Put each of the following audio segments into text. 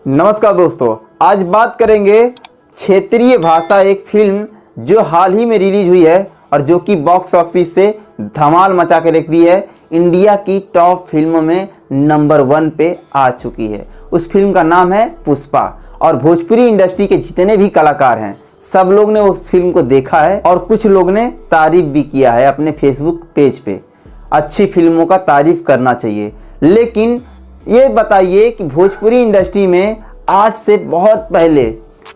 नमस्कार दोस्तों, आज बात करेंगे क्षेत्रीय भाषा एक फिल्म जो हाल ही में रिलीज हुई है और जो कि बॉक्स ऑफिस से धमाल मचा के रख दी है। इंडिया की टॉप फिल्मों में नंबर 1 पे आ चुकी है। उस फिल्म का नाम है पुष्पा और भोजपुरी इंडस्ट्री के जितने भी कलाकार हैं सब लोग ने उस फिल्म को देखा है और कुछ लोग ने तारीफ भी किया है अपने फेसबुक पेज पे। अच्छी फिल्मों का तारीफ करना चाहिए, लेकिन ये बताइए कि भोजपुरी इंडस्ट्री में आज से बहुत पहले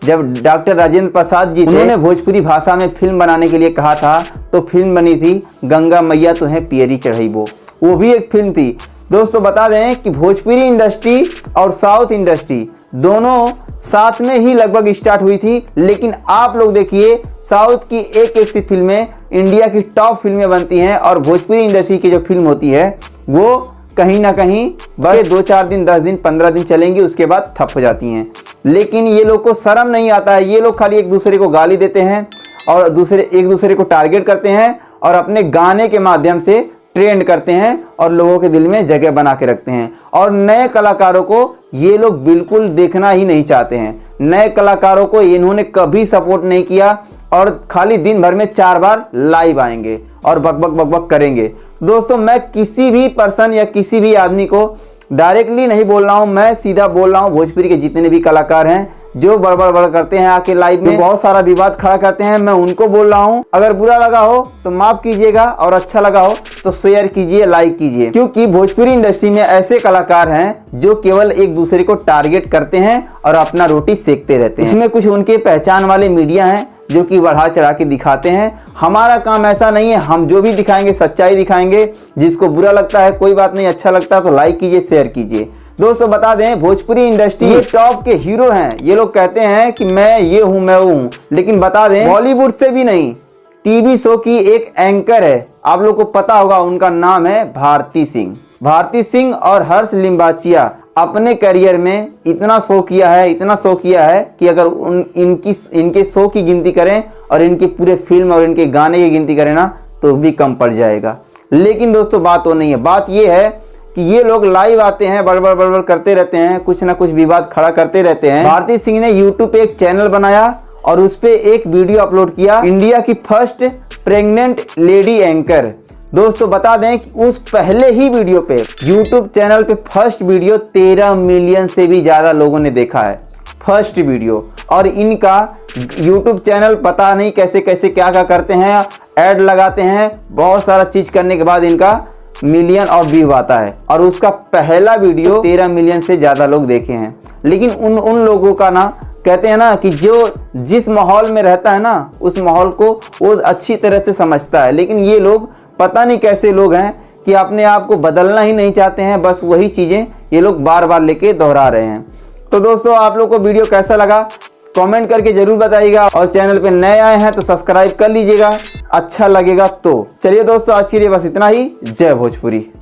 जब डॉक्टर राजेंद्र प्रसाद जी उन्होंने भोजपुरी भाषा में फिल्म बनाने के लिए कहा था तो फिल्म बनी थी गंगा मैया तुम्हें पियरी चढ़ाइबो। वो भी एक फिल्म थी। दोस्तों बता दें कि भोजपुरी इंडस्ट्री और साउथ इंडस्ट्री दोनों साथ में ही लगभग स्टार्ट हुई थी, लेकिन आप लोग देखिए साउथ की एक एक सी फिल्में इंडिया की टॉप फिल्में बनती हैं और भोजपुरी इंडस्ट्री की जो फिल्म होती है वो कहीं ना कहीं बस 2-4 दिन 10 दिन 15 दिन चलेंगी, उसके बाद ठप हो जाती हैं। लेकिन ये लोग को शर्म नहीं आता है। ये लोग खाली एक दूसरे को गाली देते हैं और एक दूसरे को टारगेट करते हैं और अपने गाने के माध्यम से ट्रेंड करते हैं और लोगों के दिल में जगह बना के रखते हैं। और नए कलाकारों को ये लोग बिल्कुल देखना ही नहीं चाहते हैं। नए कलाकारों को इन्होंने कभी सपोर्ट नहीं किया और खाली दिन भर में 4 बार लाइव आएंगे और बक करेंगे। दोस्तों मैं किसी भी पर्सन या किसी भी आदमी को डायरेक्टली नहीं बोल रहा हूं, मैं सीधा बोल रहा हूं भोजपुरी के जितने भी कलाकार हैं जो बड़बड़ करते हैं आके लाइव में बहुत सारा विवाद खड़ा करते हैं, मैं उनको बोल रहा हूं अगर बुरा लगा हो तो माफ कीजिएगा और अच्छा लगा हो तो शेयर कीजिए, लाइक कीजिए। क्योंकि भोजपुरी इंडस्ट्री में ऐसे कलाकार हैं जो केवल एक दूसरे को टारगेट करते हैं और अपना रोटी सेकते रहते हैं। इसमें कुछ उनके पहचान वाले मीडिया हैं जो कि बढ़ा चढ़ा के दिखाते हैं। हमारा काम ऐसा नहीं है, हम जो भी दिखाएंगे सच्चाई दिखाएंगे। जिसको बुरा लगता है कोई बात नहीं, अच्छा लगता है तो लाइक कीजिए, शेयर कीजिए। दोस्तों बता दें भोजपुरी इंडस्ट्री ये टॉप के हीरो हैं। ये लोग कहते हैं कि मैं ये हूं मैं वो हूं, लेकिन बता दें बॉलीवुड से भी नहीं, टीवी शो की एक एंकर है, आप लोग को पता होगा, उनका नाम है भारती सिंह। भारती सिंह और हर्ष लिम्बाचिया अपने करियर में इतना शो किया है कि अगर इनके शो की गिनती करें और इनके पूरे फिल्म और इनके गाने की गिनती करें ना तो भी कम पड़ जाएगा। लेकिन दोस्तों बात वो नहीं है। बात ये है कि ये लोग लाइव आते हैं, बड़बड़ करते रहते हैं, कुछ ना कुछ विवाद खड़ा करते रहते हैं। भारती सिंह ने यूट्यूब पे एक चैनल बनाया और उस पे एक वीडियो अपलोड किया, इंडिया की फर्स्ट प्रेग्नेंट लेडी एंकर। दोस्तों बता दें कि उस पहले ही वीडियो पे YouTube चैनल पे फर्स्ट वीडियो 13 मिलियन से भी ज़्यादा लोगों ने देखा है, फर्स्ट वीडियो। और इनका YouTube चैनल पता नहीं कैसे कैसे क्या करते हैं, ऐड लगाते हैं, बहुत सारा चीज़ करने के बाद इनका मिलियन और व्यू आता है और उसका पहला वीडियो 13 मिलियन से ज़्यादा लोग देखे हैं। लेकिन उन लोगों का ना कहते हैं ना कि जो जिस माहौल में रहता है ना उस माहौल को वो अच्छी तरह से समझता है। लेकिन ये लोग पता नहीं कैसे लोग हैं कि अपने आप को बदलना ही नहीं चाहते हैं, बस वही चीज़ें ये लोग बार बार लेके दोहरा रहे हैं। तो दोस्तों आप लोग को वीडियो कैसा लगा कमेंट करके ज़रूर बताइएगा और चैनल पे नए आए हैं तो सब्सक्राइब कर लीजिएगा, अच्छा लगेगा तो। चलिए दोस्तों आज के लिए बस इतना ही। जय भोजपुरी।